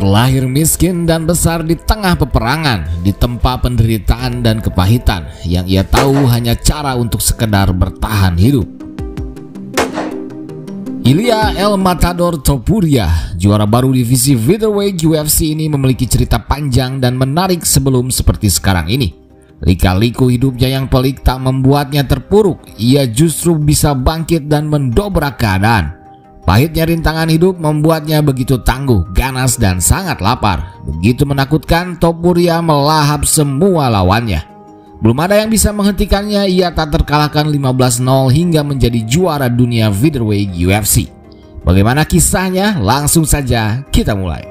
Terlahir miskin dan besar di tengah peperangan, ditempa penderitaan dan kepahitan yang ia tahu hanya cara untuk sekedar bertahan hidup. Ilia El Matador Topuria, juara baru divisi featherweight UFC ini, memiliki cerita panjang dan menarik sebelum seperti sekarang ini. Lika-liku hidupnya yang pelik tak membuatnya terpuruk, ia justru bisa bangkit dan mendobrak keadaan. Pahitnya rintangan hidup membuatnya begitu tangguh, ganas, dan sangat lapar. Begitu menakutkan, Topuria melahap semua lawannya. Belum ada yang bisa menghentikannya, ia tak terkalahkan 15-0 hingga menjadi juara dunia featherweight UFC. Bagaimana kisahnya? Langsung saja kita mulai.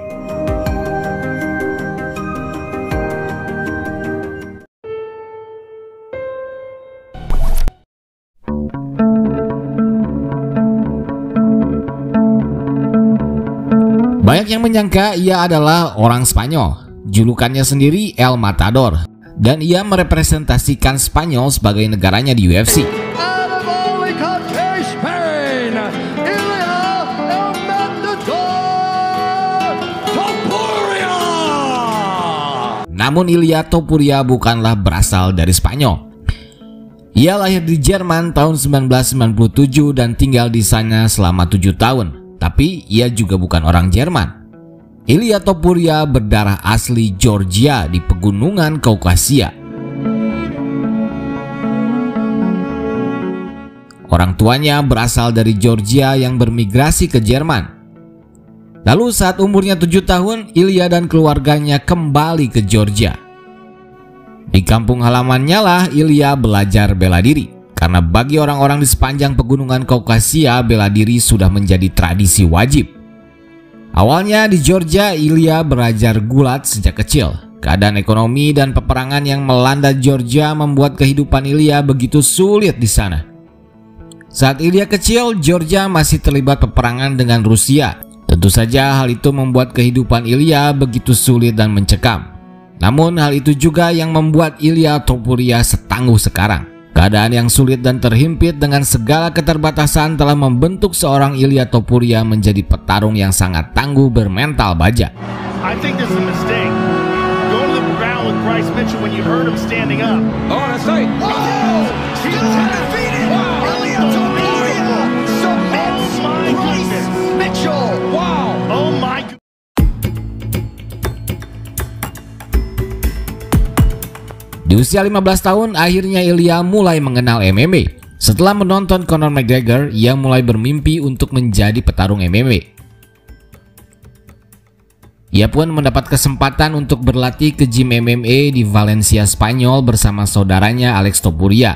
Banyak yang menyangka ia adalah orang Spanyol. Julukannya sendiri El Matador, dan ia merepresentasikan Spanyol sebagai negaranya di UFC. Namun Ilia Topuria bukanlah berasal dari Spanyol. Ia lahir di Jerman tahun 1997 dan tinggal di sana selama 7 tahun. Tapi ia juga bukan orang Jerman. Ilia Topuria berdarah asli Georgia di pegunungan Kaukasia. Orang tuanya berasal dari Georgia yang bermigrasi ke Jerman. Lalu saat umurnya 7 tahun, Ilia dan keluarganya kembali ke Georgia. Di kampung halamannya lah Ilia belajar bela diri. Karena bagi orang-orang di sepanjang pegunungan Kaukasia, bela diri sudah menjadi tradisi wajib. Awalnya di Georgia, Ilia belajar gulat sejak kecil. Keadaan ekonomi dan peperangan yang melanda Georgia membuat kehidupan Ilia begitu sulit di sana. Saat Ilia kecil, Georgia masih terlibat peperangan dengan Rusia. Tentu saja hal itu membuat kehidupan Ilia begitu sulit dan mencekam. Namun hal itu juga yang membuat Ilia Topuria setangguh sekarang. Keadaan yang sulit dan terhimpit dengan segala keterbatasan telah membentuk seorang Ilia Topuria menjadi petarung yang sangat tangguh bermental baja. Di usia 15 tahun, akhirnya Ilia mulai mengenal MMA. Setelah menonton Conor McGregor, ia mulai bermimpi untuk menjadi petarung MMA. Ia pun mendapat kesempatan untuk berlatih ke gym MMA di Valencia, Spanyol bersama saudaranya Alex Topuria.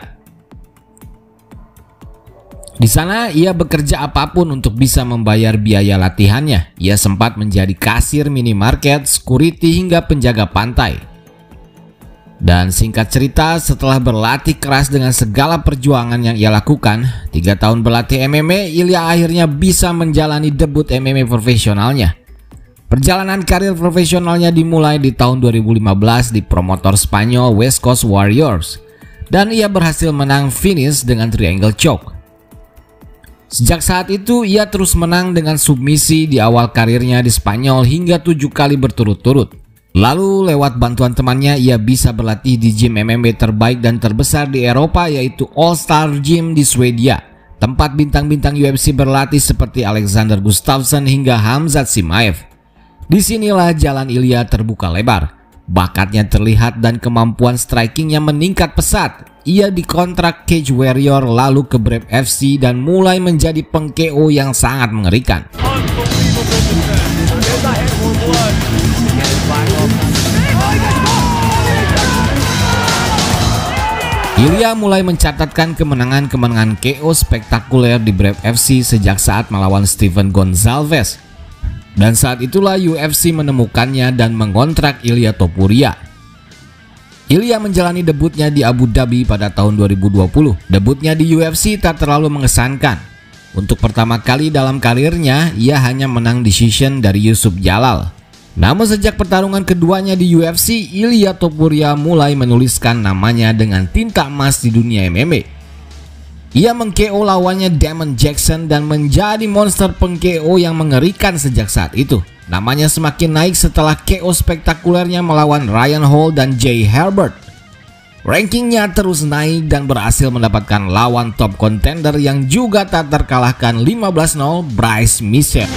Di sana, ia bekerja apapun untuk bisa membayar biaya latihannya. Ia sempat menjadi kasir minimarket, security, hingga penjaga pantai. Dan singkat cerita, setelah berlatih keras dengan segala perjuangan yang ia lakukan, 3 tahun berlatih MMA, Ilia akhirnya bisa menjalani debut MMA profesionalnya. Perjalanan karir profesionalnya dimulai di tahun 2015 di promotor Spanyol West Coast Warriors, dan ia berhasil menang finish dengan triangle choke. Sejak saat itu, ia terus menang dengan submisi di awal karirnya di Spanyol hingga 7 kali berturut-turut. Lalu lewat bantuan temannya, ia bisa berlatih di gym MMA terbaik dan terbesar di Eropa, yaitu All Star Gym di Swedia. Tempat bintang-bintang UFC berlatih seperti Alexander Gustafsson hingga Khamzat Chimaev. Disinilah jalan Ilia terbuka lebar. Bakatnya terlihat dan kemampuan strikingnya meningkat pesat. Ia dikontrak Cage Warrior, lalu ke Brave FC dan mulai menjadi peng-KO yang sangat mengerikan. Ilia mulai mencatatkan kemenangan-kemenangan KO spektakuler di Brave FC sejak saat melawan Steven Gonzalez. Dan saat itulah UFC menemukannya dan mengontrak Ilia Topuria. Ilia menjalani debutnya di Abu Dhabi pada tahun 2020. Debutnya di UFC tak terlalu mengesankan. Untuk pertama kali dalam karirnya, ia hanya menang decision dari Yusuf Jalal. Namun sejak pertarungan keduanya di UFC, Ilia Topuria mulai menuliskan namanya dengan tinta emas di dunia MMA. Ia meng-KO lawannya Damon Jackson dan menjadi monster peng-KO yang mengerikan sejak saat itu. Namanya semakin naik setelah KO spektakulernya melawan Ryan Hall dan Jay Herbert. Rankingnya terus naik dan berhasil mendapatkan lawan top contender yang juga tak terkalahkan 15-0, Bryce Mitchell.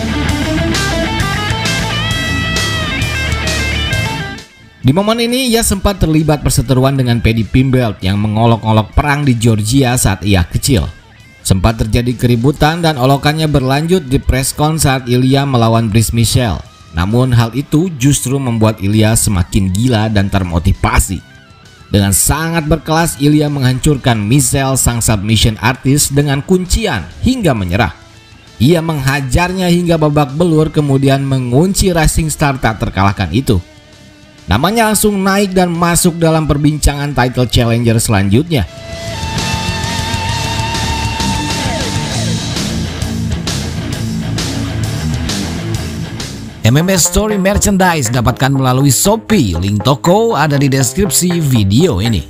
Di momen ini ia sempat terlibat perseteruan dengan Paddy Pimblett yang mengolok-olok perang di Georgia saat ia kecil. Sempat terjadi keributan dan olokannya berlanjut di preskon saat Ilya melawan Bryce Mitchell. Namun hal itu justru membuat Ilya semakin gila dan termotivasi. Dengan sangat berkelas, Ilya menghancurkan Mitchell sang submission artist dengan kuncian hingga menyerah. Ia menghajarnya hingga babak belur kemudian mengunci Rising Star tak terkalahkan itu. Namanya langsung naik dan masuk dalam perbincangan title challenger selanjutnya. MMA Story merchandise dapatkan melalui Shopee. Link toko ada di deskripsi video ini.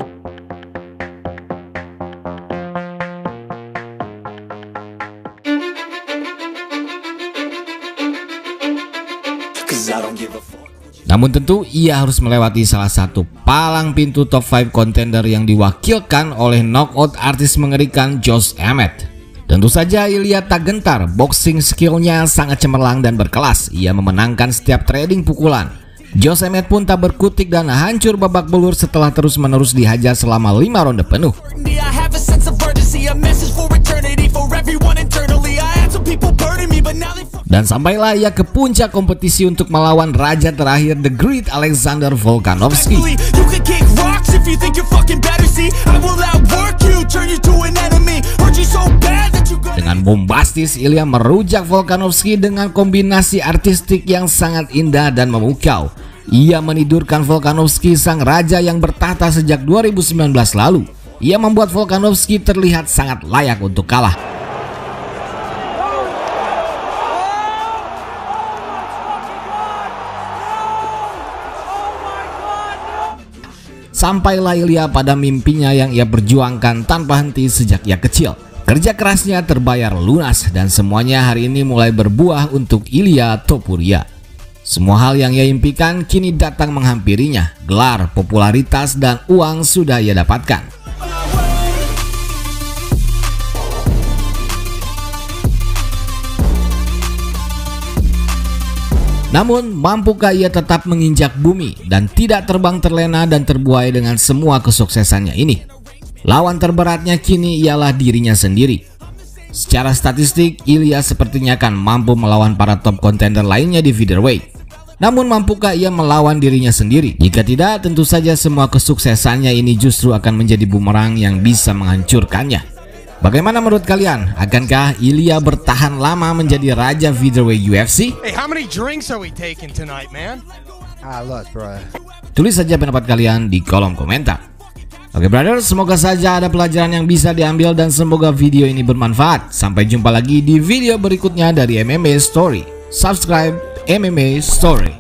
Namun tentu ia harus melewati salah satu palang pintu top 5 contender yang diwakilkan oleh knockout artis mengerikan Josh Emmett. Tentu saja Ilya tak gentar, boxing skillnya sangat cemerlang dan berkelas. Ia memenangkan setiap trading pukulan. Josh Emmett pun tak berkutik dan hancur babak belur setelah terus-menerus dihajar selama 5 ronde penuh. Dan sampailah ia ke puncak kompetisi untuk melawan raja terakhir, The Great Alexander Volkanovski. Dengan bombastis, Ilya merujak Volkanovski dengan kombinasi artistik yang sangat indah dan memukau. Ia menidurkan Volkanovski, sang raja yang bertahta sejak 2019 lalu. Ia membuat Volkanovski terlihat sangat layak untuk kalah. Sampailah Ilya pada mimpinya yang ia perjuangkan tanpa henti sejak ia kecil. Kerja kerasnya terbayar lunas dan semuanya hari ini mulai berbuah untuk Ilya Topuria. Semua hal yang ia impikan kini datang menghampirinya. Gelar, popularitas, dan uang sudah ia dapatkan. Namun, mampukah ia tetap menginjak bumi dan tidak terbang terlena dan terbuai dengan semua kesuksesannya ini? Lawan terberatnya kini ialah dirinya sendiri. Secara statistik, Ilya sepertinya akan mampu melawan para top contender lainnya di featherweight. Namun mampukah ia melawan dirinya sendiri? Jika tidak, tentu saja semua kesuksesannya ini justru akan menjadi bumerang yang bisa menghancurkannya. Bagaimana menurut kalian? Akankah Ilya bertahan lama menjadi raja featherweight UFC? Tulis saja pendapat kalian di kolom komentar. Oke brother, semoga saja ada pelajaran yang bisa diambil dan semoga video ini bermanfaat. Sampai jumpa lagi di video berikutnya dari MMA Story. Subscribe MMA Story.